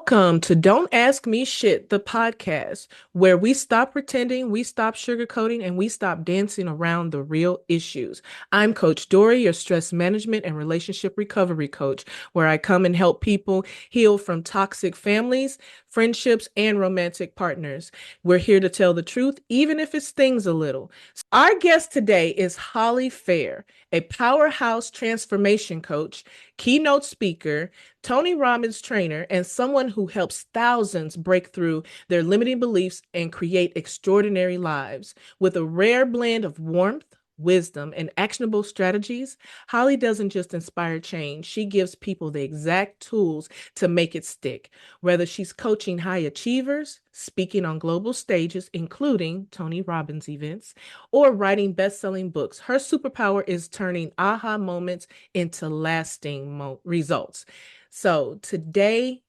Welcome to Don't Ask Me Sht, the podcast where we stop pretending, we stop sugarcoating, and we stop dancing around the real issues. I'm Coach Dorie, your stress management and relationship recovery coach, where I come and help people heal from toxic families, friendships, and romantic partners. We're here to tell the truth, even if it stings a little. Our guest today is Holly Fair, a powerhouse transformation coach, keynote speaker, Tony Robbins trainer, and someone who helps thousands break through their limiting beliefs and create extraordinary lives. With a rare blend of warmth, wisdom, and actionable strategies, Holly doesn't just inspire change, she gives people the exact tools to make it stick. Whether she's coaching high achievers, speaking on global stages, including Tony Robbins events, or writing best-selling books, her superpower is turning aha moments into lasting results. So today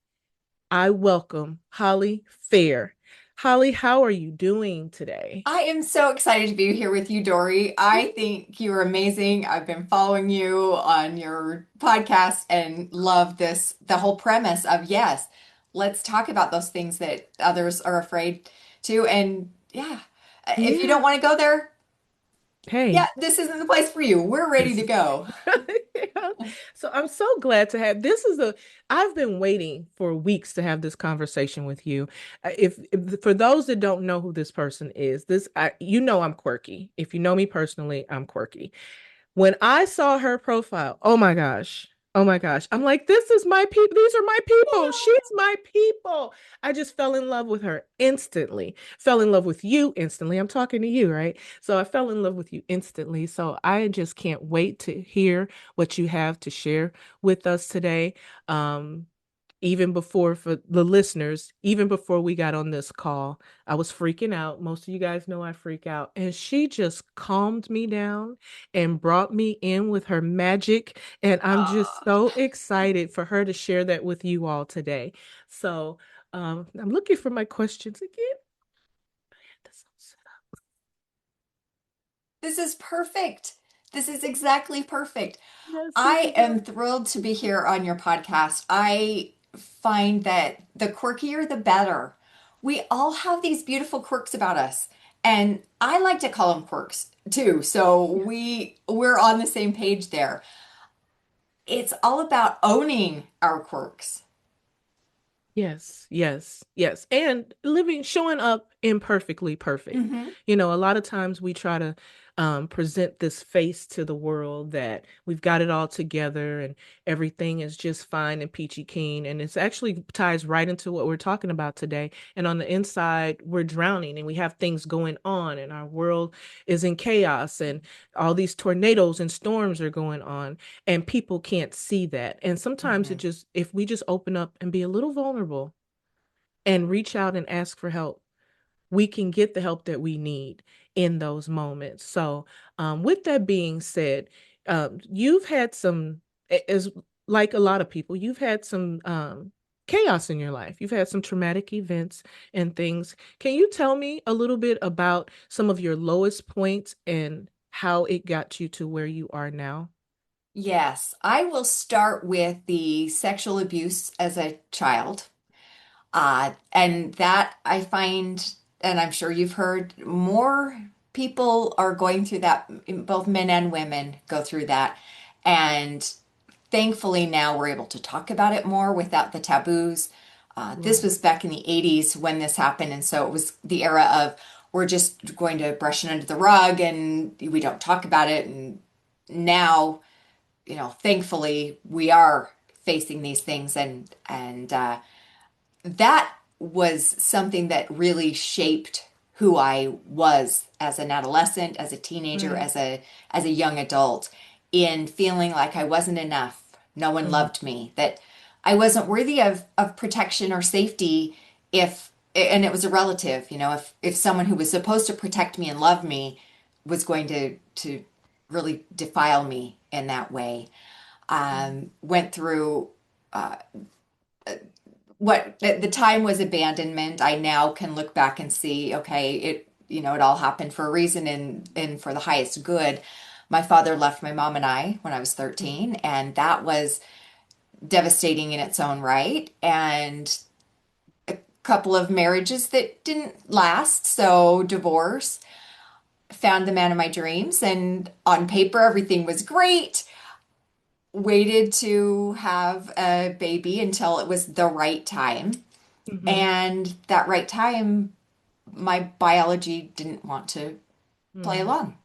I welcome Holly Fair. Holly, how are you doing today? I am so excited to be here with you, Dorie. I think you're amazing. I've been following you on your podcast and love the whole premise of yes, let's talk about those things that others are afraid to. And yeah, if you don't Yeah. want to go there, yeah, Hey, this isn't the place for you. We're ready this to is go. Yeah. So I'm so glad to have this is a I've been waiting for weeks to have this conversation with you. If for those that don't know who this person is, you know I'm quirky. If you know me personally, I'm quirky. When I saw her profile, oh my gosh. Oh my gosh. I'm like, this is my people. These are my people. She's my people. I just fell in love with her instantly. Fell in love with you instantly. I'm talking to you, right? So I fell in love with you instantly. So I just can't wait to hear what you have to share with us today. Um, Even before for the listeners, even before we got on this call, I was freaking out. Most of you guys know I freak out. And she just calmed me down and brought me in with her magic. And I'm just Oh, so excited for her to share that with you all today. So I'm looking for my questions again. this is perfect. This is exactly perfect. Yes, this I is am thrilled to be here on your podcast. I find that the quirkier, the better. We all have these beautiful quirks about us, and I like to call them quirks too. So we're on the same page there. It's all about owning our quirks. Yes, yes, yes. And showing up imperfectly perfect. Hmm. You know, a lot of times we try to present this face to the world that we've got it all together and everything is just fine and peachy keen. And it's actually ties right into what we're talking about today. And on the inside, we're drowning and we have things going on and our world is in chaos and all these tornadoes and storms are going on and people can't see that. And sometimes Hmm. if we just open up and be a little vulnerable and reach out and ask for help, we can get the help that we need in those moments. So, with that being said, you've had as like a lot of people, you've had some chaos in your life. You've had some traumatic events and things. Can you tell me a little bit about some of your lowest points and how it got you to where you are now? Yes, I will start with the sexual abuse as a child. And that I find, and I'm sure you've heard, more people are going through that, both men and women go through that. And thankfully now we're able to talk about it more without the taboos. This Right. was back in the 80s when this happened. And so it was the era of we're just going to brush it under the rug and we don't talk about it. And now, thankfully we are facing these things and that was something that really shaped who I was as an adolescent, as a teenager, Right. as a young adult, in feeling like I wasn't enough. No one Mm, loved me, that I wasn't worthy of protection or safety if and it was a relative, if someone who was supposed to protect me and love me was going to really defile me in that way. mm, Went through what at the time was abandonment. I now can look back and see, okay, it all happened for a reason and for the highest good. My father left my mom and I when I was mm, 13, and that was devastating in its own right. And couple of marriages that didn't last, so divorce. Found the man of my dreams, and on paper, everything was great. Waited to have a baby until it was the right time. Mm-hmm. And that right time, my biology didn't want to play Mm-hmm. along.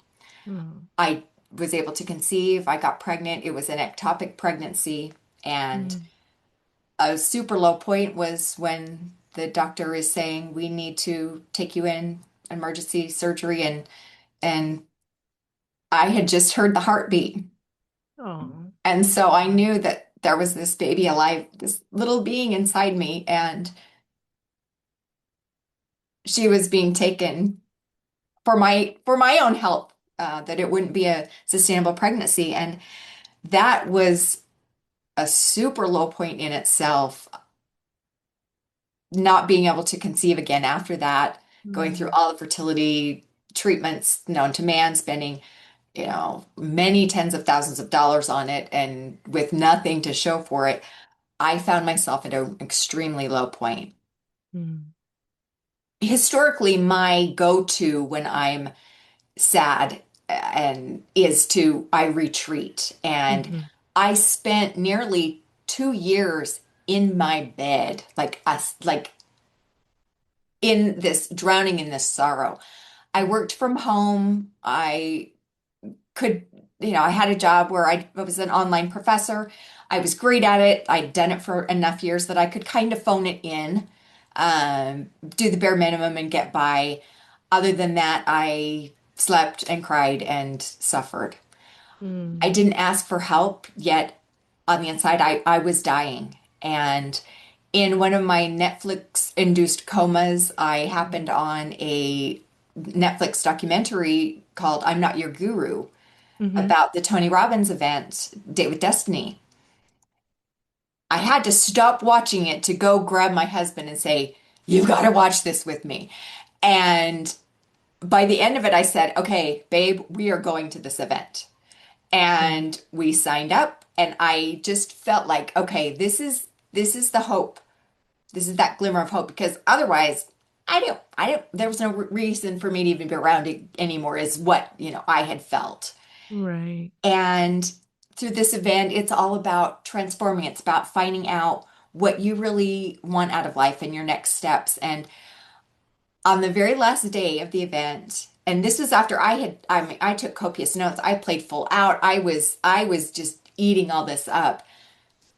I was able to conceive. I got pregnant. It was an ectopic pregnancy. And Mm-hmm. a super low point was when the doctor is saying, we need to take you in emergency surgery. And I had just heard the heartbeat. Oh. And so I knew that there was this baby alive, this little being inside me, and she was being taken for my own health, that it wouldn't be a sustainable pregnancy. And that was a super low point in itself. Not being able to conceive again after that, going through Mm-hmm. all the fertility treatments known to man, spending, many tens of thousands of dollars on it, and with nothing to show for it, I found myself at an extremely low point. Historically, my go-to when I'm sad and is to I retreat. And Mm-hmm. I spent nearly 2 years in my bed, like in this drowning in this sorrow. I worked from home. I could, I had a job where I was an online professor. I was great at it. I'd done it for enough years that I could kind of phone it in, do the bare minimum and get by. Other than that, I slept and cried and suffered. I Mm-hmm. didn't ask for help, yet on the inside, I was dying. And in one of my Netflix induced comas, I happened on a Netflix documentary called I'm Not Your Guru Mm-hmm. about the Tony Robbins event, Date with Destiny. I had to stop watching it to go grab my husband and say, you've got to watch this with me. And by the end of it, I said, okay, babe, we are going to this event. And we signed up, and I just felt like, okay, this is the hope. This is that glimmer of hope, because otherwise there was no reason for me to even be around it anymore, is what, I had felt. Right. And through this event, it's all about transforming. It's about finding out what you really want out of life and your next steps. And on the very last day of the event, and this was after I mean, I took copious notes. I played full out. I was just eating all this up.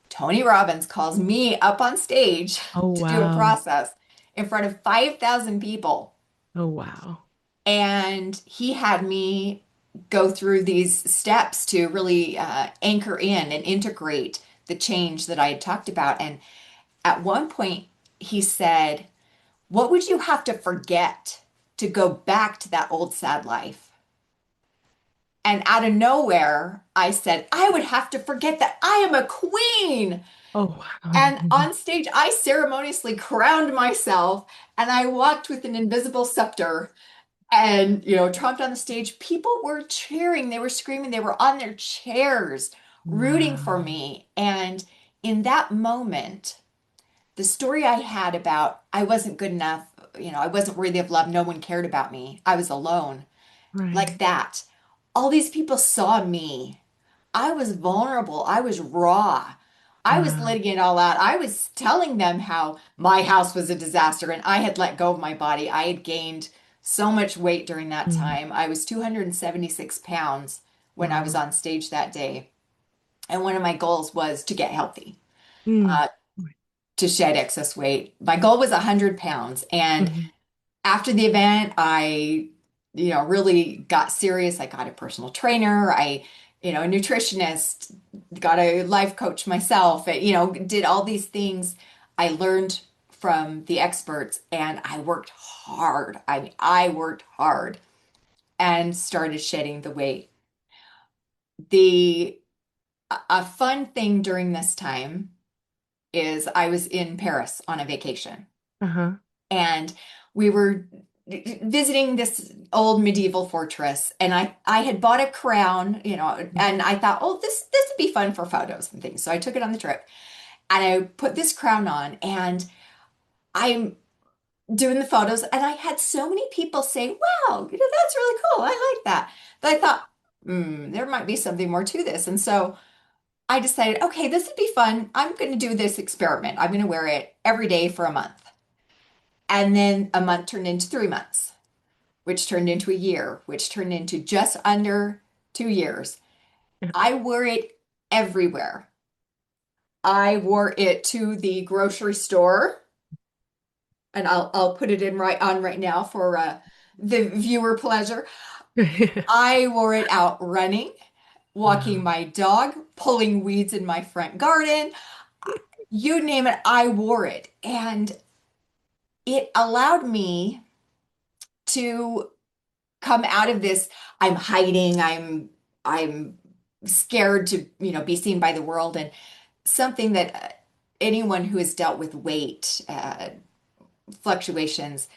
Tony Robbins calls me up on stage Oh, to do a wow. process in front of 5,000 people. Oh, wow. And he had me go through these steps to really anchor in and integrate the change that I had talked about. And at one point, he said, what would you have to forget to go back to that old sad life? And out of nowhere, I said, I would have to forget that I am a queen. Oh, wow. And on stage, I ceremoniously crowned myself, and I walked with an invisible scepter and, tromped on the stage. People were cheering, they were screaming, they were on their chairs rooting for Wow. me. And in that moment, the story I had about I wasn't good enough, I wasn't worthy of love, no one cared about me, I was alone, like Right. that. All these people saw me. I was vulnerable. I was raw. I was Wow. letting it all out. I was telling them how my house was a disaster and I had let go of my body. I had gained so much weight during that Mm. time. I was 276 pounds when I was Wow. on stage that day. And one of my goals was to get healthy, Mm. uh, to shed excess weight. My goal was 100 pounds. And Mhm. after the event, I, really got serious. I got a personal trainer. A nutritionist, got a life coach myself, did all these things I learned from the experts, and I worked hard. I worked hard and started shedding the weight. The A fun thing during this time is I was in Paris on a vacation, Uh-huh. and we were visiting this old medieval fortress, and I had bought a crown, and I thought, oh, this would be fun for photos and things, so I took it on the trip, and I put this crown on, and I'm doing the photos, and I had so many people say, wow, that's really cool. I like that. But I thought, there might be something more to this. And so I decided, okay, this would be fun. I'm going to do this experiment. I'm going to wear it every day for a month. And then a month turned into 3 months, which turned into a year, which turned into just under 2 years. I wore it everywhere. I wore it to the grocery store, and I'll put it in right now for the viewer pleasure. I wore it out running, walking Wow. my dog, pulling weeds in my front garden. You name it, I wore it. And it allowed me to come out of this. I'm hiding, I'm scared to, be seen by the world. And something that anyone who has dealt with weight fluctuations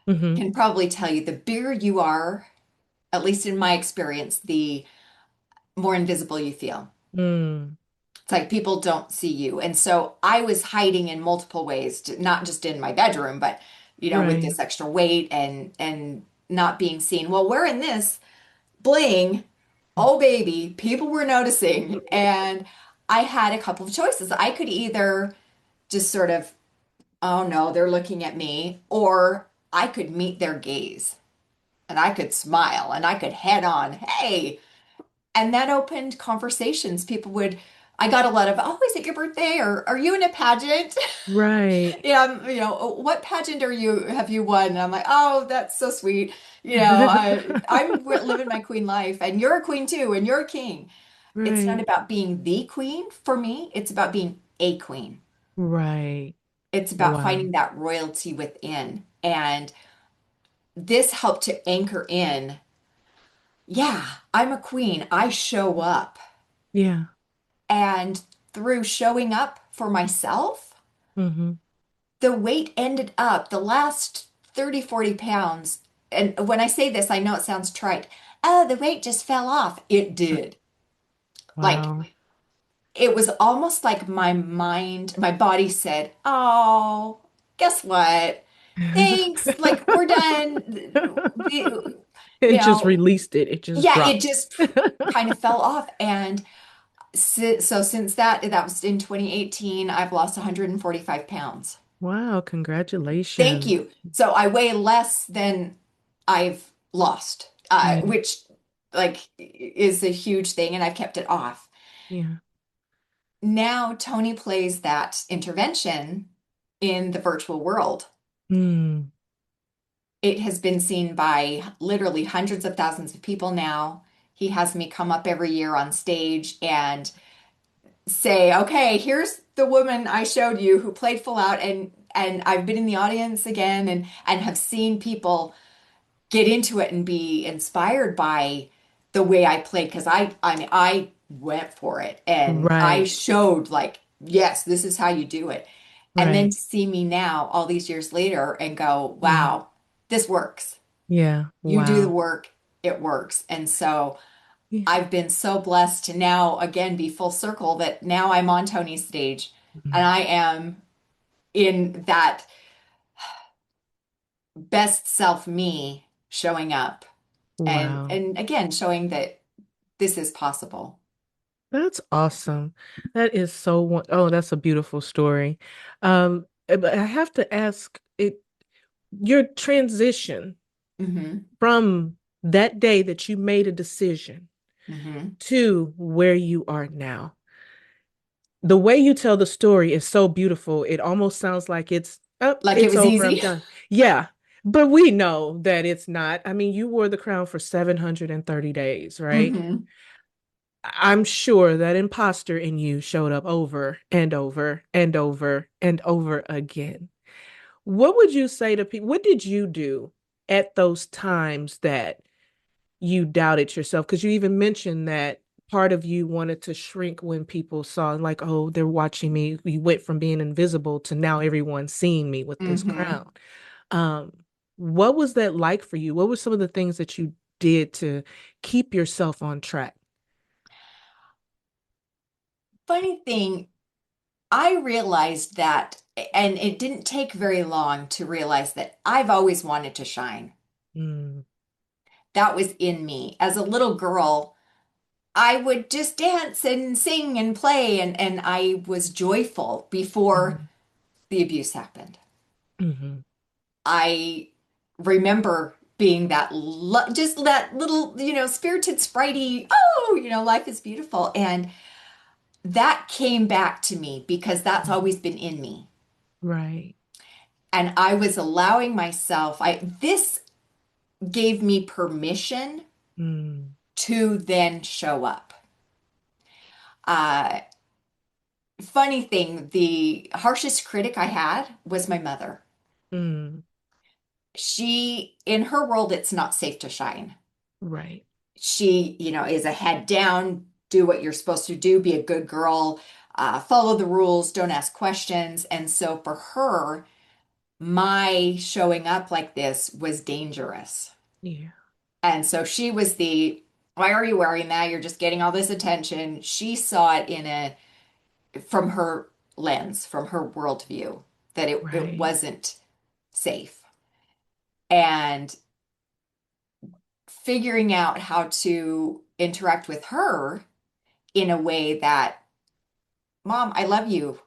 Hmm. can probably tell you, the bigger you are, at least in my experience, the more invisible you feel. Mm. It's like people don't see you. And so I was hiding in multiple ways, not just in my bedroom, but with Right. this extra weight and not being seen. Well, wearing this bling, oh baby, people were noticing. And I had a couple of choices. I could either just sort of, oh no, they're looking at me, or I could meet their gaze and I could smile and I could head on, hey, and that opened conversations. I got a lot of, oh, is it your birthday? Or are you in a pageant? Right. Yeah, what pageant have you won? And I'm like, oh, that's so sweet. I'm living my queen life, and you're a queen too, and you're a king. It's not Right. about being the queen for me. It's about being a queen. Right. It's about Wow. finding that royalty within. And this helped to anchor in, yeah, I'm a queen. I show up. Yeah. And through showing up for myself, Hmm. the weight ended up the last 30, 40 pounds. And when I say this, I know it sounds trite. Oh, the weight just fell off. It did. Like, Wow. it was almost like my body said, oh, guess what? Thanks. Like, we're done. It You just know, released it. It just yeah, it dropped. just kind of fell off. And so since that was in 2018, I've lost 145 pounds. Wow, Thank congratulations. you. So I weigh less than I've lost, Yeah. which like is a huge thing, and I've kept it off. Yeah. Now Tony plays that intervention in the virtual world. Mm. It has been seen by literally hundreds of thousands of people now. He has me come up every year on stage and say, okay, here's the woman I showed you who played full out, and I've been in the audience again and have seen people get into it and be inspired by the way I played, because I went for it and I Right. showed, like, yes, this is how you do it. And then Right. to see me now all these years later and go, Yeah. wow, this works. Yeah. You do the Wow. work, it works. And so Yeah. I've been so blessed to now again be full circle, that now I'm on Tony's stage and Mm. I am in that best self me, showing up and Wow. and again showing that this is possible. That's awesome. That is so oh, that's a beautiful story. But I have to ask your transition Hmm. from that day that you made a decision Hmm. to where you are now. The way you tell the story is so beautiful. It almost sounds like it's up, Like it it's was over, I'm easy. done. Yeah. But we know that it's not. I mean, you wore the crown for 730 days, right? Hmm. I'm sure that imposter in you showed up over and over and over and over again. What would you say to people? What did you do at those times that you doubted yourself? Because you even mentioned that part of you wanted to shrink when people saw, like, oh, they're watching me. You went from being invisible to now everyone seeing me with this Hmm. crown. Um, what was that like for you? What were some of the things that you did to keep yourself on track? Funny thing, I realized that And it didn't take very long to realize that I've always wanted to shine. Mm, That was in me. As a little girl, I would just dance and sing and play, and I was joyful before mhm, the abuse happened. mhm, I remember being just that little, spirited, spritey, oh, life is beautiful. And that came back to me because that's mhm. always been in me. Right. And I was allowing myself, this gave me permission Mm, to then show up. Uh, Funny thing, the harshest critic I had was my mother. mm, In her world, it's not safe to shine. right. She, is a head down, do what you're supposed to do, be a good girl, follow the rules, don't ask questions. And so for her, my showing up like this was dangerous. Yeah. And so she was why are you wearing that? You're just getting all this attention. She saw it from her lens, from her worldview, that it Right. wasn't safe. And figuring out how to interact with her in a way that, Mom, I love you.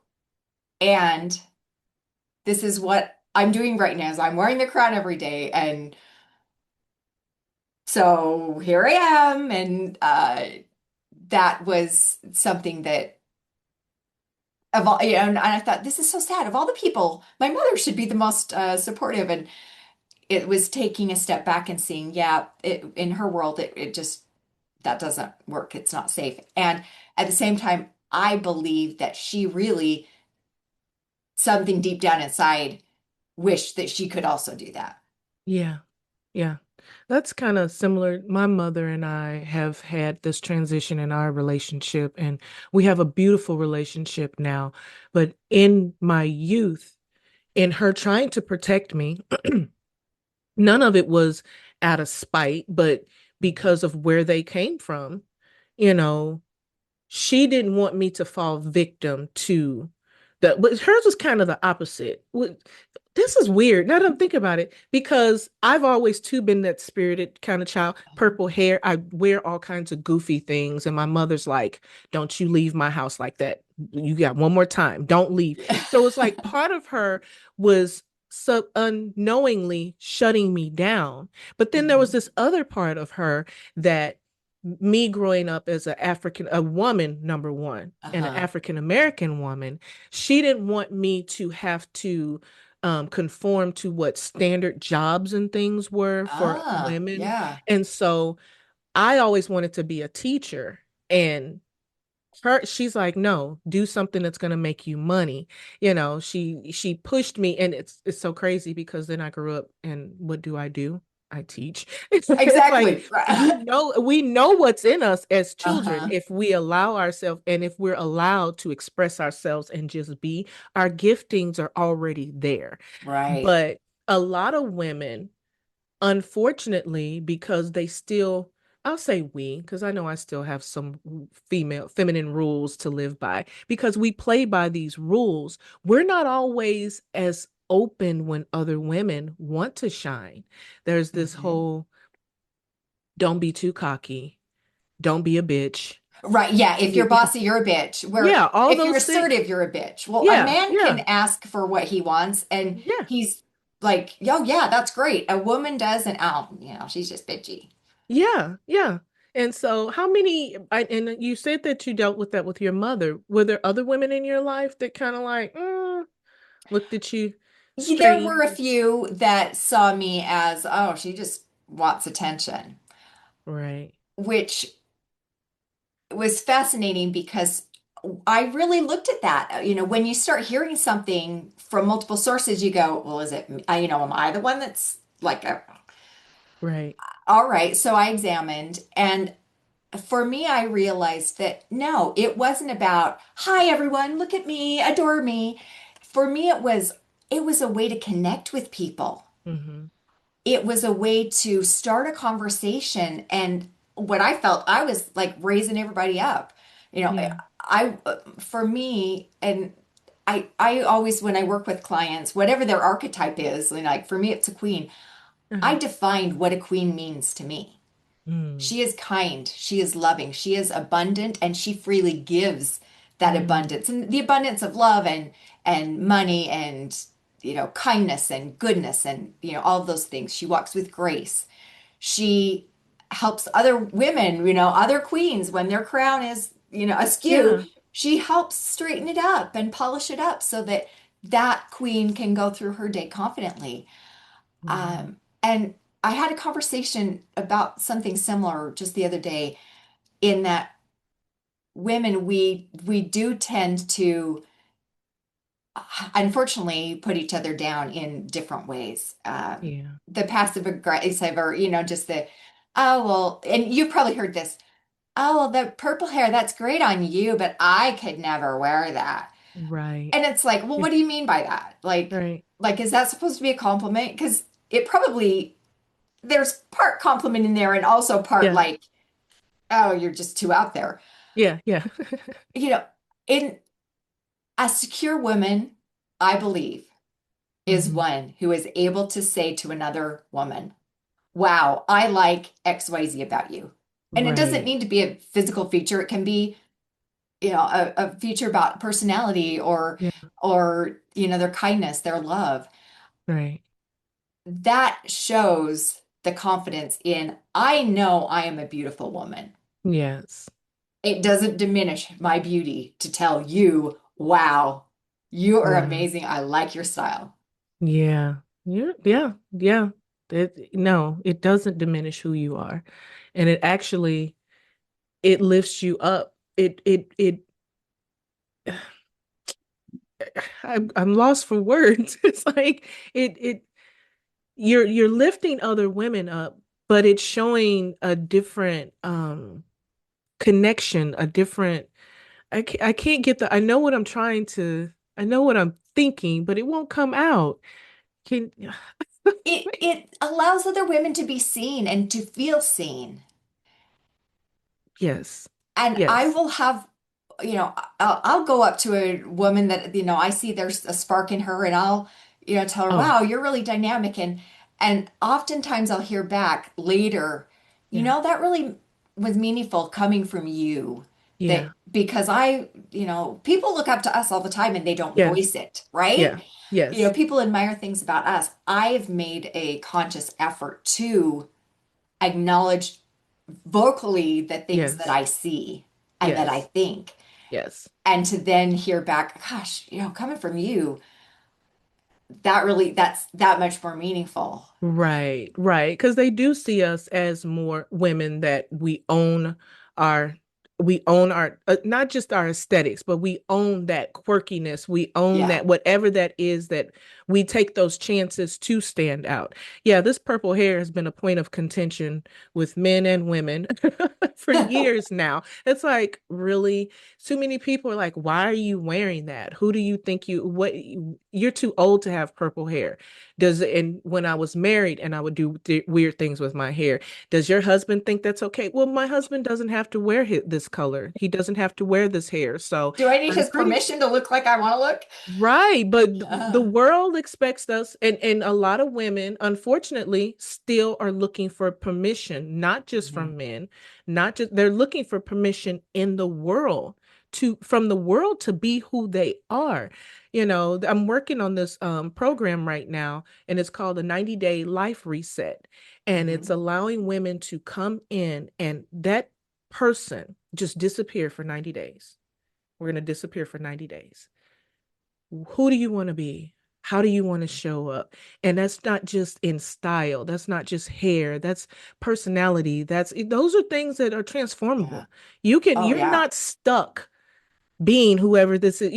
And this is what I'm doing right now is I'm wearing the crown every day. And so here I am. And that was something that of all, and I thought, this is so sad. Of all the people, my mother should be the most supportive. And it was taking a step back and seeing, yeah, in her world, it just, that doesn't work. It's not safe. And at the same time, I believe that she really, something deep down inside, wished that she could also do that. Yeah. Yeah. That's kind of similar. My mother and I have had this transition in our relationship, and we have a beautiful relationship now. But in my youth, in her trying to protect me, none of it was out of spite, but because of where they came from. You know, she didn't want me to fall victim to but hers was kind of the opposite. This is weird now that I'm thinking about it, because I've always too been that spirited kind of child. Purple hair, I wear all kinds of goofy things, and my mother's like, don't you leave my house like that. You got one more time, don't leave. So it's like part of her was sub unknowingly shutting me down, but then there was Mhm. this other part of her that, me growing up as a woman, number one, and an Uh-huh. African American woman, she didn't want me to have to conform to what standard jobs and things were for Ah, women. yeah. And so I always wanted to be a teacher. And she's like, no, do something that's going to make you money. She pushed me, and it's so crazy because then I grew up, and what do? I teach. It's like, Exactly. we know what's in us as children Uh-huh. if we allow ourselves, and if we're allowed to express ourselves and just be. Our giftings are already there. Right. But a lot of women, unfortunately, because they still, I'll say we, because I know I still have some feminine rules to live by, because we play by these rules. We're not always as open when other women want to shine. There's this Mhm. whole, don't be too cocky, don't be a bitch. Right. Yeah. If you're bossy, you're a bitch. Where Yeah, all if you're those things. assertive, you're a bitch. Well, a Yeah, man can yeah, ask for what he wants and yeah. he's like, yo, yeah, that's great. A woman does, and oh, she's just bitchy. Yeah, yeah. And so, and you said that you dealt with that with your mother. Were there other women in your life that kind of like, looked at you There were strange? a few that saw me as, oh, she just wants attention, Right. which was fascinating because I really looked at that. When you start hearing something from multiple sources, you go, well, is it, am I the one that's like, Right. all right. So I examined, and for me, I realized that no, it wasn't about, hi, everyone, look at me, adore me. For me, it was a way to connect with people. Mm-hmm. It was a way to start a conversation. And what I felt, I was like raising everybody up. You know, Yeah. I, for me, and I always, when I work with clients, whatever their archetype is, like for me, it's a queen. I Uh-huh. defined what a queen means to me. Mm, She is kind, she is loving, she is abundant, and she freely gives that mm, abundance and the abundance of love and money and kindness and goodness and all of those things. She walks with grace. She helps other women, other queens when their crown is, askew. yeah. She helps straighten it up and polish it up so that that queen can go through her day confidently. Wow. And I had a conversation about something similar just the other day in that women, we do tend to unfortunately put each other down in different ways. Yeah. The passive aggressive, or just the, oh well, and you've probably heard this, oh well, the purple hair, that's great on you, but I could never wear that. Right. And it's like, well, Yeah. what do you mean by that? Right. Like, is that supposed to be a compliment? Because it probably, there's part compliment in there and also part Yeah. like, oh, you're just too out there. Yeah. Yeah. You know, in a secure woman, I believe, is Hmm. one who is able to say to another woman, wow, I like XYZ about you. And it doesn't Right. need to be a physical feature. It can be, a feature about personality Yeah. or, their kindness, their love. Right. That shows the confidence in, I know I am a beautiful woman. Yes. It doesn't diminish my beauty to tell you, wow, you are Wow. amazing. I like your style. Yeah. Yeah. Yeah. Yeah. No, it doesn't diminish who you are. And it actually it lifts you up. It I'm lost for words. It's like it you're lifting other women up, but it's showing a different connection, a different I can't get the I know what I'm thinking, but it won't come out. Can It allows other women to be seen and to feel seen. yes. And I Yes. will have, I'll go up to a woman that, I see there's a spark in her, and I'll, tell her, Oh, wow, you're really dynamic. And oftentimes I'll hear back later, yeah. that really was meaningful coming from you. That Yeah. because people look up to us all the time and they don't Yes. voice it, right? Yeah. Yes. People admire things about us. I've made a conscious effort to acknowledge vocally the things that Yes. I see and that I Yes. think, Yes. and to then hear back, gosh, coming from you, that's that much more meaningful. Right, right. Because they do see us as more women that our, we own our, not just our aesthetics, but we own that quirkiness. We own Yeah. that, whatever that is, that we take those chances to stand out. Yeah, this purple hair has been a point of contention with men and women for years now. It's like, really, too many people are like, why are you wearing that? Who do you think you're too old to have purple hair? And when I was married and I would do weird things with my hair, does your husband think that's okay? Well, my husband doesn't have to wear this color. He doesn't have to wear this hair. So Do I need I'm his pretty permission to look like I want to look? right. But the Yeah. world expects us, and a lot of women, unfortunately, still are looking for permission, not just Mhm. from men, not just they're looking for permission in the world from the world to be who they are. I'm working on this program right now, and it's called the 90-day life reset. And it's Mhm. allowing women to come in and that person just disappear for 90 days. We're going to disappear for 90 days. Who do you want to be? How do you want to show up? And that's not just in style. That's not just hair. That's personality. Those are things that are Yeah. transformable. Oh You're yeah. not stuck being whoever this is,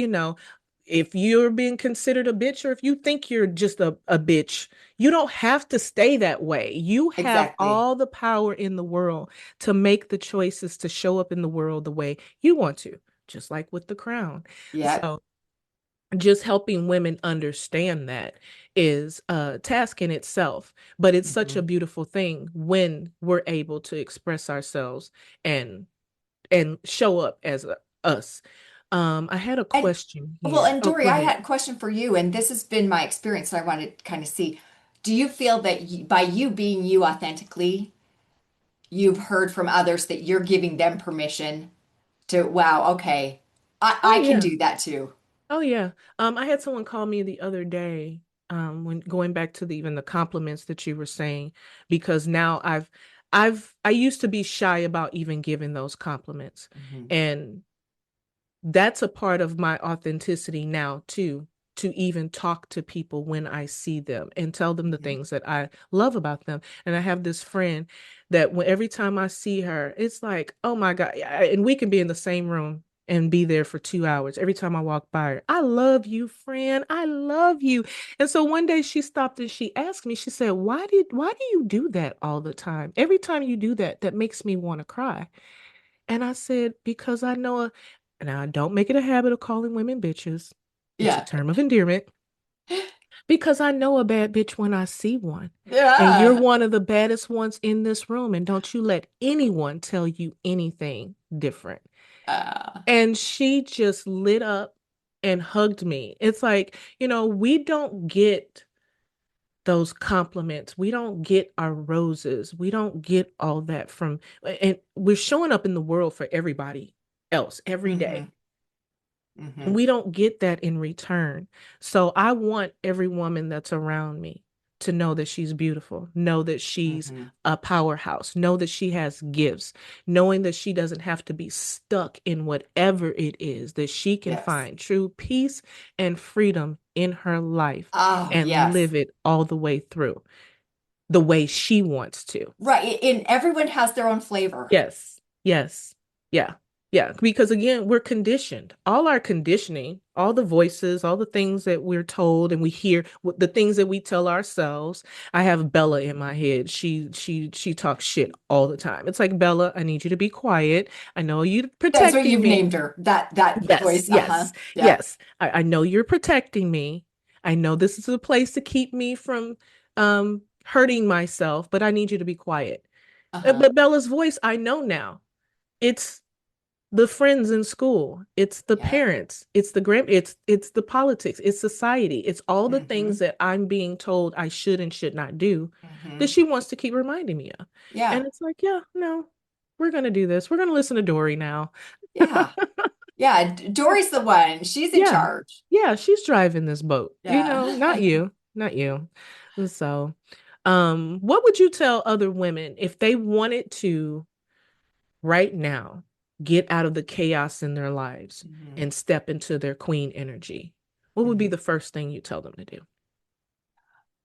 if you're being considered a bitch or if you think you're just a bitch, you don't have to stay that way. You have Exactly. all the power in the world to make the choices to show up in the world the way you want to, just like with the crown. Yep. So just helping women understand that is a task in itself, but it's such a Mhm. beautiful thing when we're able to express ourselves and show up as us. I had a And question well, here. and Oh, Dorie, go I ahead. had a question for you, and this has been my experience, so I want to kind of see, do you feel that by you being you authentically, you've heard from others that you're giving them permission to, wow, okay, Oh I can yeah. do that too. Oh yeah. I had someone call me the other day, when going back to even the compliments that you were saying, because now I used to be shy about even giving those compliments. Hmm. And that's a part of my authenticity now too, to even talk to people when I see them and tell them the Hmm. things that I love about them. And I have this friend that every time I see her, it's like, oh my God. And we can be in the same room and be there for 2 hours. Every time I walk by her, I love you, friend. I love you. And so one day she stopped and she asked me, she said, why do you do that all the time? Every time you do that, that makes me want to cry. And I said, because I know, and I don't make it a habit of calling women bitches. It's a Yeah. term of endearment, because I know a bad bitch when I see one. And you're Yeah. one of the baddest ones in this room. And don't you let anyone tell you anything different. Uh, And she just lit up and hugged me. It's like, we don't get those compliments. We don't get our roses. We don't get all that from, and we're showing up in the world for everybody else every hmm. day. And Hmm. we don't get that in return. So I want every woman that's around me to know that she's beautiful, know that she's Hmm. a powerhouse, know that she has gifts, knowing that she doesn't have to be stuck in whatever it is, that she can Yes. find true peace and freedom in her life Oh, and yes. live it all the way through the way she wants to. Right. And everyone has their own flavor. Yes. Yes. Yeah. Yeah. Because again, we're conditioned. All our conditioning, all the voices, all the things that we're told and we hear, the things that we tell ourselves. I have Bella in my head. She talks shit all the time. It's like, Bella, I need you to be quiet. I know you're That's what protecting you've me. named her. That Yes, voice. Uh-huh. yes, Yeah. yes. I know you're protecting me. I know this is a place to keep me from hurting myself, but I need you to be quiet. Uh-huh. But Bella's voice, I know now. It's the friends in school, it's the Yeah. parents, it's the it's the politics, it's society, it's all the things Hmm. that I'm being told I should and should not do, that Hmm. she wants to keep reminding me of. Yeah. And it's like, yeah, no, we're gonna do this. We're gonna listen to Dorie now. Yeah. Yeah. Dory's the one. She's in Yeah, charge. yeah, she's driving this boat, not Yeah. you, not you. And so, what would you tell other women if they wanted to right now get out of the chaos in their lives Hmm. and step into their queen energy? What would be Hmm. the first thing you tell them to do?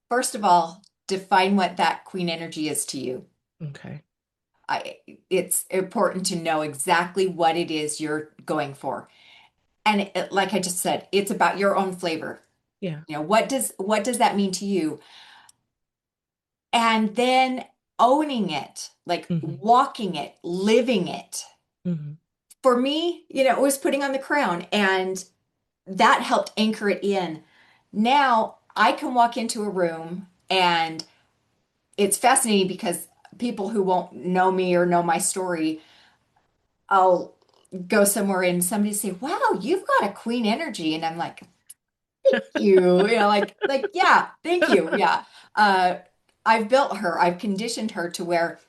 First of all, define what that queen energy is to you. Okay. I, it's important to know exactly what it is you're going for. And like I just said, it's about your own flavor. Yeah. What does that mean to you? And then owning it, like Hmm. walking it, living it. Hmm. For me, it was putting on the crown, and that helped anchor it in. Now I can walk into a room, and it's fascinating because people who won't know me or know my story, I'll go somewhere and somebody say, "Wow, you've got a queen energy," and I'm like, "Thank you," yeah, thank you, yeah. Uh, I've built her, I've conditioned her to where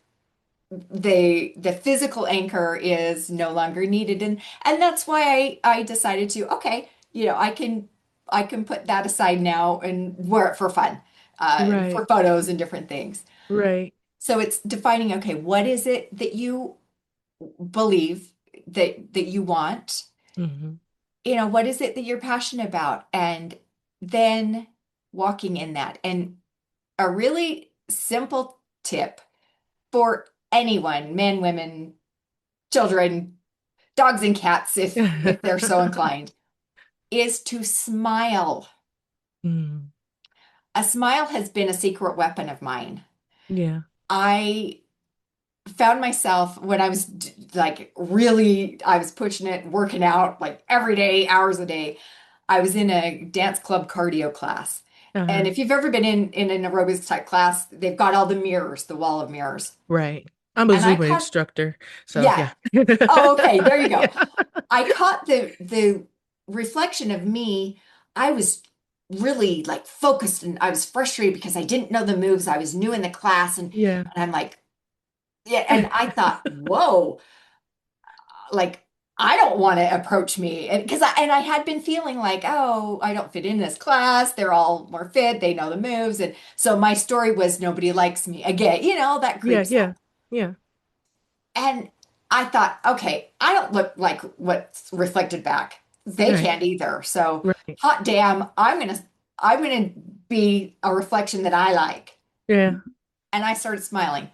the physical anchor is no longer needed, and that's why I decided to, okay, I can put that aside now and wear it for fun, Right. for photos and different things. Right. So it's defining, okay, what is it that you believe that you want? Hmm. What is it that you're passionate about? And then walking in that. And a really simple tip for anyone, men, women, children, dogs and cats, if they're so inclined, is to smile. Mm. A smile has been a secret weapon of mine. Yeah. I found myself when I was like really, I was pushing it, working out like every day, hours a day. I was in a dance club cardio class. And Uh-huh. if you've ever been in an aerobics type class, they've got all the mirrors, the wall of mirrors. Right. I'm a And I Zumba caught, instructor, so yeah. yeah. Oh, okay. There you go. Yeah. I caught the reflection of me. I was really like focused and I was frustrated because I didn't know the moves. I was new in the class Yeah. and I'm like, yeah, and I thought, whoa, like I don't want to approach me. And because I had been feeling like, oh, I don't fit in this class. They're all more fit, they know the moves. And so my story was nobody likes me. Again, that Yeah, creeps yeah, up. yeah. And I thought, okay, I don't look like what's reflected back. They Right, can't either. So right. hot damn, I'm gonna be a reflection that I like. Yeah. And I started smiling.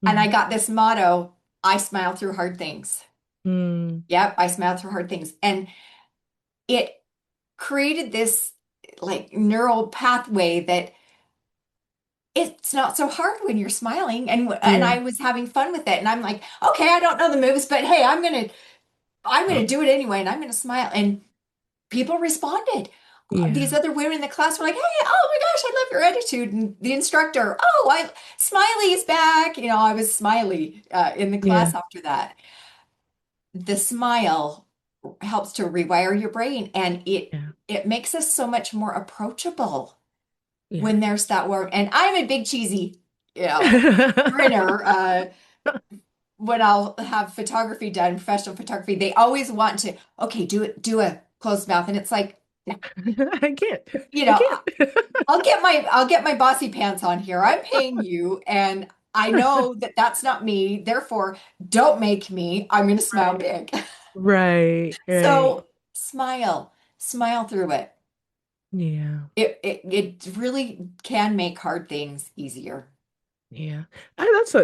And I Mm. got this motto, I smile through hard things. Mm. Yep, I smile through hard things. And it created this like neural pathway that it's not so hard when you're smiling and Yeah. I was having fun with it and I'm like, okay, I don't know the moves, but hey, I'm gonna do it anyway and I'm gonna smile. And people responded. These Yeah. other women in the class were like, hey, oh my gosh, I love your attitude. And the instructor, oh, I Smiley is back. I was Smiley in the Yeah. class after that. The smile helps to rewire your brain and it Yeah. it makes us so much more approachable Yeah. when there's that word. And I'm a big cheesy, grinner. When I'll have photography done, professional photography, they always want to, okay, do a closed mouth. And it's like, no, I can't. you I know, can't. I'll get my bossy pants on here. I'm paying you, and I know that that's not me. Therefore, don't make me. I'm going to smile Right. big. Right. Right. So smile through it. Yeah. It really can make hard things easier. Yeah. That's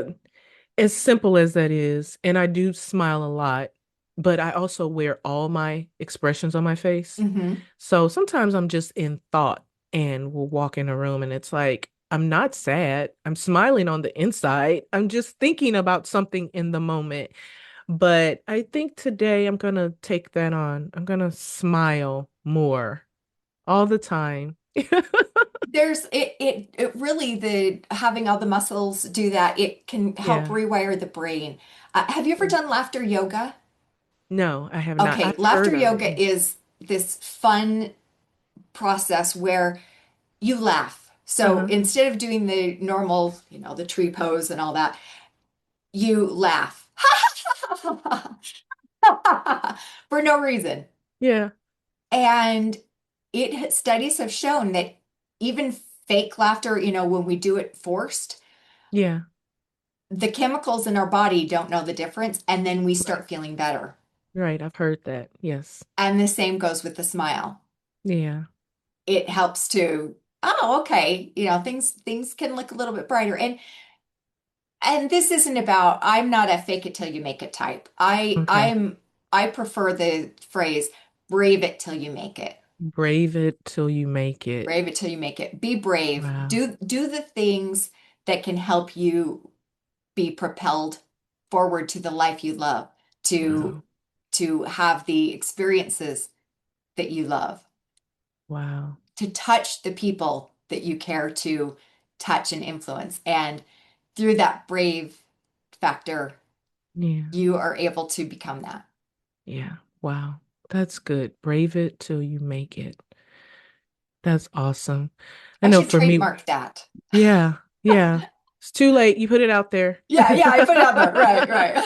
as simple as that is. And I do smile a lot, but I also wear all my expressions on my face. Hmm. So sometimes I'm just in thought and we'll walk in a room and it's like, I'm not sad. I'm smiling on the inside. I'm just thinking about something in the moment. But I think today I'm gonna take that on. I'm gonna smile more all the time. It really the having all the muscles do that. It can help Yeah. rewire the brain. Have you ever Yeah. done laughter yoga? No, I have not. Okay, I've laughter heard of it. yoga is this fun process where you laugh. So Uh-huh. instead of doing the normal, the tree pose and all that, you laugh for no reason. Yeah. And studies have shown that even fake laughter, when we do it forced, Yeah. the chemicals in our body don't know the difference, and then we Right. start feeling better. Right. I've heard that. Yes. And the same goes with the smile. Yeah. It helps to, oh, okay, things can look a little bit brighter. And this isn't about, I'm not a fake it till you make it type. Okay. I prefer the phrase brave it till you make it. Brave it till you make it. Brave it till you make it. Be brave. Wow. Do the things that can help you be propelled forward to the life you love, to Wow. to have the experiences that you love, Wow. to touch the people that you care to touch and influence. And through that brave factor, Yeah. you are able to become that. Yeah. Wow. That's good. Brave it till you make it. That's awesome. I I know should for me, trademark that. yeah. Yeah. It's too late. You put it out there. Yeah, yeah, I put it out there. Right, right.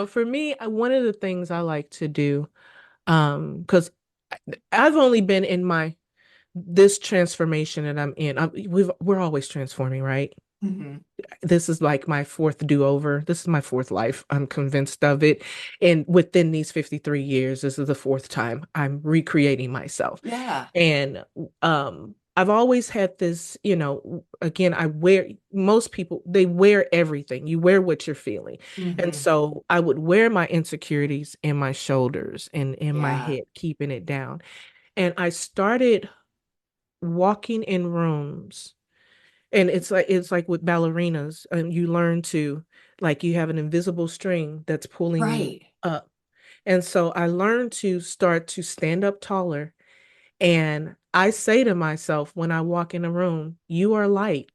For me, one of the things I like to do, because I've only been in this transformation that I'm in. We're always transforming, right? Hmm. This is like my fourth do-over. This is my fourth life. I'm convinced of it. And within these 53 years, this is the fourth time I'm recreating myself. Yeah. And I've always had this, again, I wear most people, they wear everything. You wear what you're feeling. And Hmm. so I would wear my insecurities in my shoulders and in my Yeah. head, keeping it down. And I started walking in rooms and it's like with ballerinas, and you learn to like you have an invisible string that's pulling you Right. up. And so I learned to start to stand up taller. And I say to myself when I walk in a room, you are light.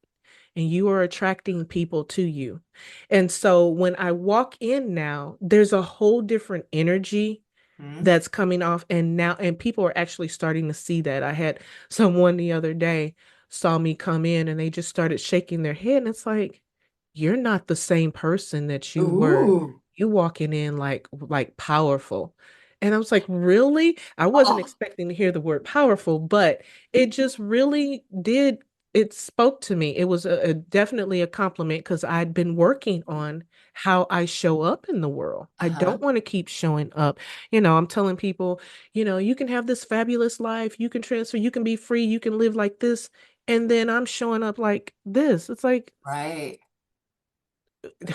and you are attracting people to you. And so when I walk in now, there's a whole different energy Hmm. that's coming off. And now, and people are actually starting to see that. I had someone the other day saw me come in and they just started shaking their head. And it's like, you're not the same person that you were. Ooh. You walking in like powerful. And I was like, really? I wasn't Oh, expecting to hear the word powerful, but it just really did. It spoke to me. It was definitely a compliment because I'd been working on how I show up in the world. I uh-huh. don't want to keep showing up. I'm telling people, you can have this fabulous life, you can transfer, you can be free, you can live like this. And then I'm showing up like this. It's like, Right.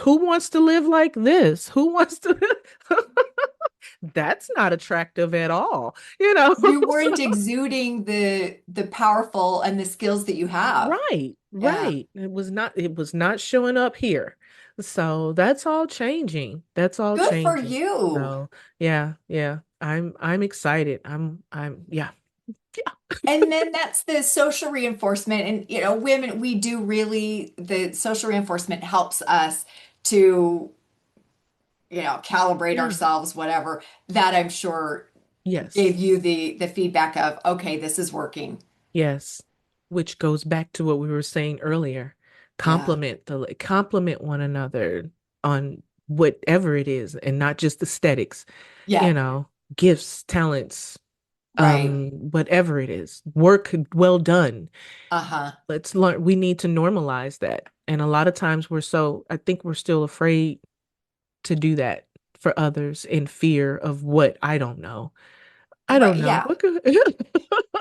who wants to live like this? Who wants to? That's not attractive at all, You So, weren't exuding the powerful and the skills that you have. right, Yeah. right. It was not showing up here. So that's all changing. That's all Good for changing. you. So yeah, yeah. I'm excited. I'm yeah. Yeah. And then that's the social reinforcement. And, women, we do really, the social reinforcement helps us to, calibrate Yeah. ourselves, whatever. That I'm sure Yes. gave you the feedback of, okay, this is working. Yes. Which goes back to what we were saying earlier. Yeah. Compliment one another on whatever it is and not just aesthetics, you Yeah. know, gifts, talents, Right. whatever it is. Work well done. Uh-huh. Let's learn we need to normalize that. And a lot of times I think we're still afraid to do that for others in fear of what I don't know. I Right. don't know. Yeah. What could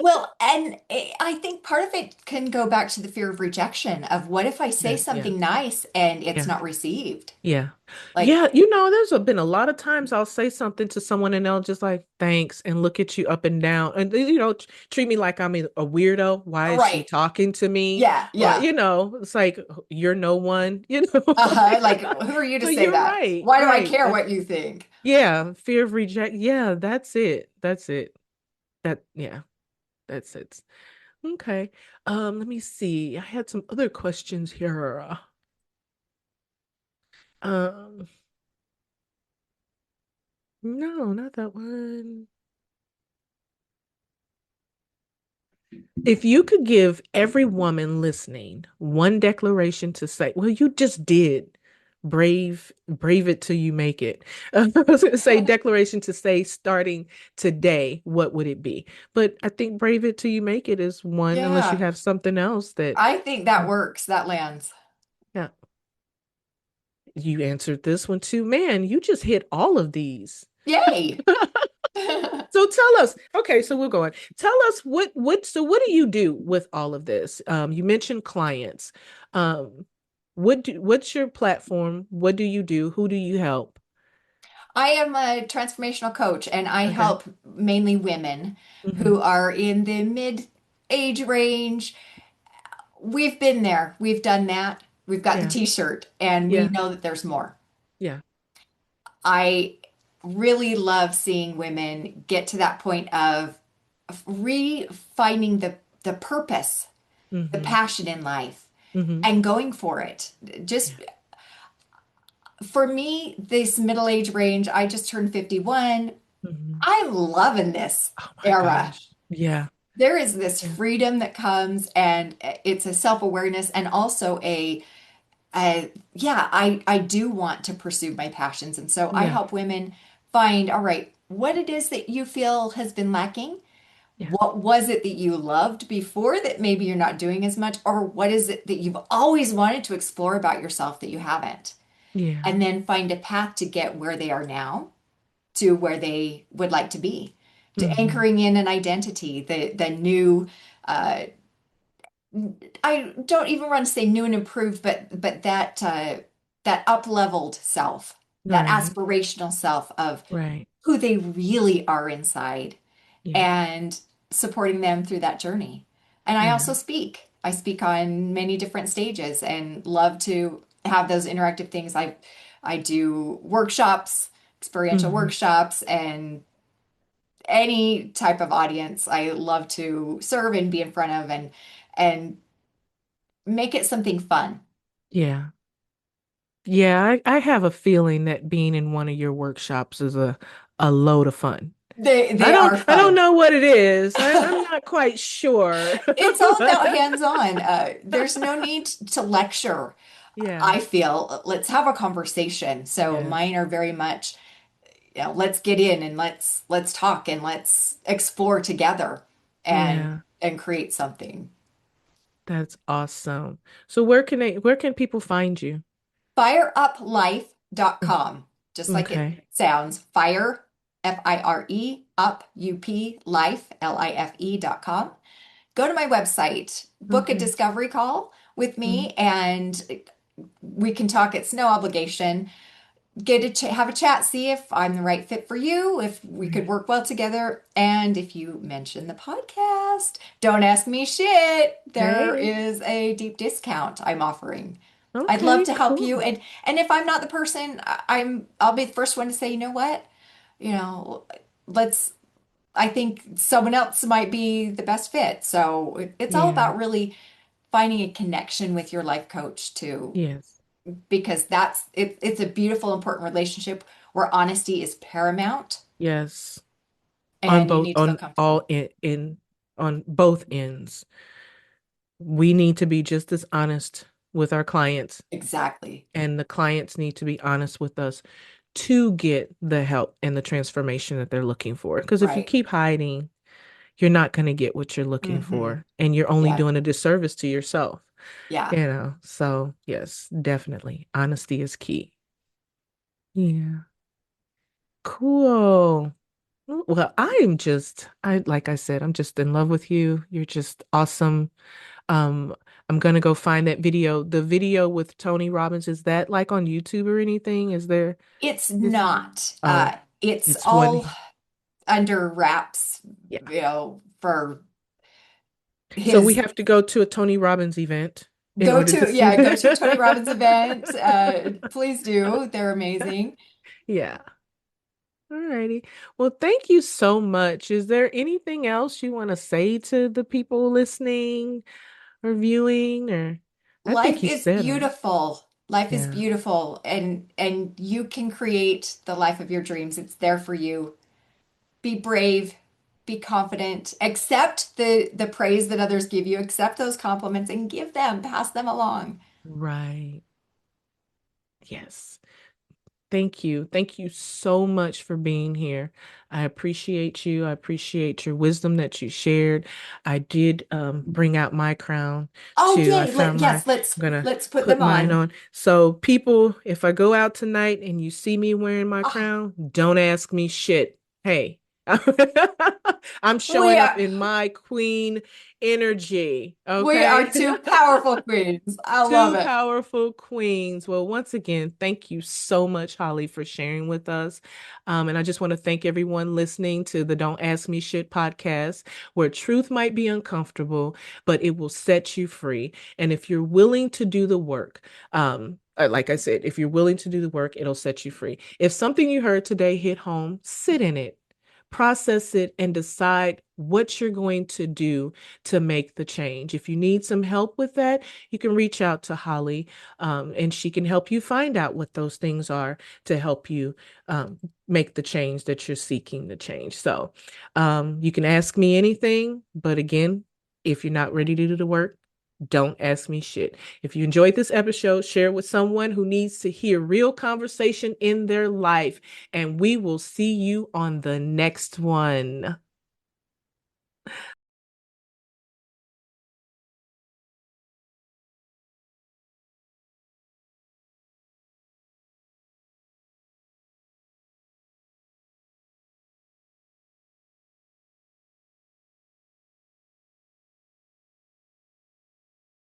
Well, and I think part of it can go back to the fear of rejection of what if I say Yeah, yeah, something nice and it's yeah. not received? Yeah. Like, Yeah, been a lot of times I'll say something to someone and they'll just like, thanks, and look at you up and down and treat me like I'm a weirdo. Why is she right. talking to me? Yeah, Or, yeah. it's like you're no one, Uh-huh. Like, who are you to But say you're that? right, Why do I right. care what you think? Yeah, fear of reject. Yeah, that's it. That's it. Yeah, that's it. Okay. Let me see. I had some other questions here. Um, no, not that one. If you could give every woman listening one declaration to say, well, you just did. Brave it till you make it. I was going to say declaration to say starting today, what would it be? But I think brave it till you make it is one, unless you Yeah, have something else that, I think that works. That lands. yeah, you answered this one too. Man, you just hit all of these. Yay. So tell us, okay, so we're going. Tell us what do you do with all of this? You mentioned clients. Um, what's your platform? What do you do? Who do you help? I am a transformational coach and I Okay. help mainly women Hmm. who are in the mid age range. We've been there. We've done that. We've got the Yeah. t-shirt and we Yeah. know that there's more. Yeah. I really love seeing women get to that point of refinding the purpose, the Hmm. passion in life Hmm. and going for it. Yeah. Just for me, this middle age range, I just turned 51. Hmm. I'm loving this Oh my era. gosh. Yeah. There is this Yeah. freedom that comes, and it's a self-awareness and also yeah, I do want to pursue my passions. And so I Yeah. help women find, all right, what it is that you feel has been lacking. Yeah. What was it that you loved before that maybe you're not doing as much? Or what is it that you've always wanted to explore about yourself that you haven't? Yeah. And then find a path to get where they are now to where they would like to be, to Hmm. anchoring in an identity, the new uh, I don't even want to say new and improved, but that up-leveled self, that Right. aspirational self of Right. who they really are inside Yeah. and supporting them through that journey. And I Yeah. also speak. I speak on many different stages and love to have those interactive things. I do workshops, experiential Hmm. workshops, and any type of audience I love to serve and be in front of and make it something fun. Yeah. Yeah, I have a feeling that being in one of your workshops is a load of fun. They are I don't fun. know what it is. I'm not quite sure. It's all about hands-on. There's no need to lecture. Yeah. I feel let's have a conversation. So Yes. mine are very much, let's get in and let's talk and let's explore together Yeah. and create something. That's awesome. So where can people find you? Mm, Fireuplife.com, just like it okay. sounds. Fire, Fire, up, UP, life, Life.com. Go to my website, book a Okay. discovery call with Mm, me, and we can talk. It's no obligation. Get a have a chat, see if I'm the right fit for you, if we could yeah. work well together. And if you mention the podcast, Don't Ask Me Shit, there Hey. is a deep discount I'm offering. I'd love Okay, to help you. cool. And if I'm not the person, I'll be the first one to say, you know what? You know, let's I think someone else might be the best fit. So it's all Yeah. about really finding a connection with your life coach too, Yes. because it's a beautiful, important relationship where honesty is paramount Yes. On and you both need to feel on all comfortable. in on both ends. We need to be just as honest with our clients, Exactly. and the clients need to be honest with us to get the help and the transformation that they're looking for. Because if you Right. keep hiding, you're not going to get what you're looking Mm-hmm. for, and you're only Yeah. doing a disservice to yourself, Yeah. you know? So, yes, definitely. Honesty is key. Yeah. Cool. Well, like I said, I'm just in love with you. You're just awesome. Um, I'm gonna go find that video. The video with Tony Robbins, is that like on YouTube or anything? It's Is, not. oh, It's it's all one. under wraps, Yeah. for So we his have to go to a Tony Robbins event in go order to to, see yeah, go to a Tony Robbins that. event. Please do. They're amazing. Yeah. All righty. Well, thank you so much. Is there anything else you want to say to the people listening or viewing, or I think Life you is said all. beautiful. Life is Yeah. beautiful, and you can create the life of your dreams. It's there for you. Be brave, be confident, accept the praise that others give you, accept those compliments and give them, pass them along. Right. Yes. Thank you. Thank you so much for being here. I appreciate you. I appreciate your wisdom that you shared. I did bring out my crown Oh, too. I yay. found Yes, I'm gonna let's put put them mine on. on. So people, if I go out tonight and you see me wearing my Oh, crown, don't ask me shit. Hey, I'm we showing up are in my queen energy. we are Okay. two powerful queens. I love Two it. powerful queens. Well, once again, thank you so much, Holly, for sharing with us. And I just want to thank everyone listening to the Don't Ask Me Shit podcast, where truth might be uncomfortable, but it will set you free. And if you're willing to do the work, like I said, if you're willing to do the work, it'll set you free. If something you heard today hit home, sit in it, process it, and decide what you're going to do to make the change. If you need some help with that, you can reach out to Holly, and she can help you find out what those things are to help you make the change that you're seeking to change. So you can ask me anything, but again, if you're not ready to do the work, don't ask me shit. If you enjoyed this episode, share it with someone who needs to hear real conversation in their life, and we will see you on the next one.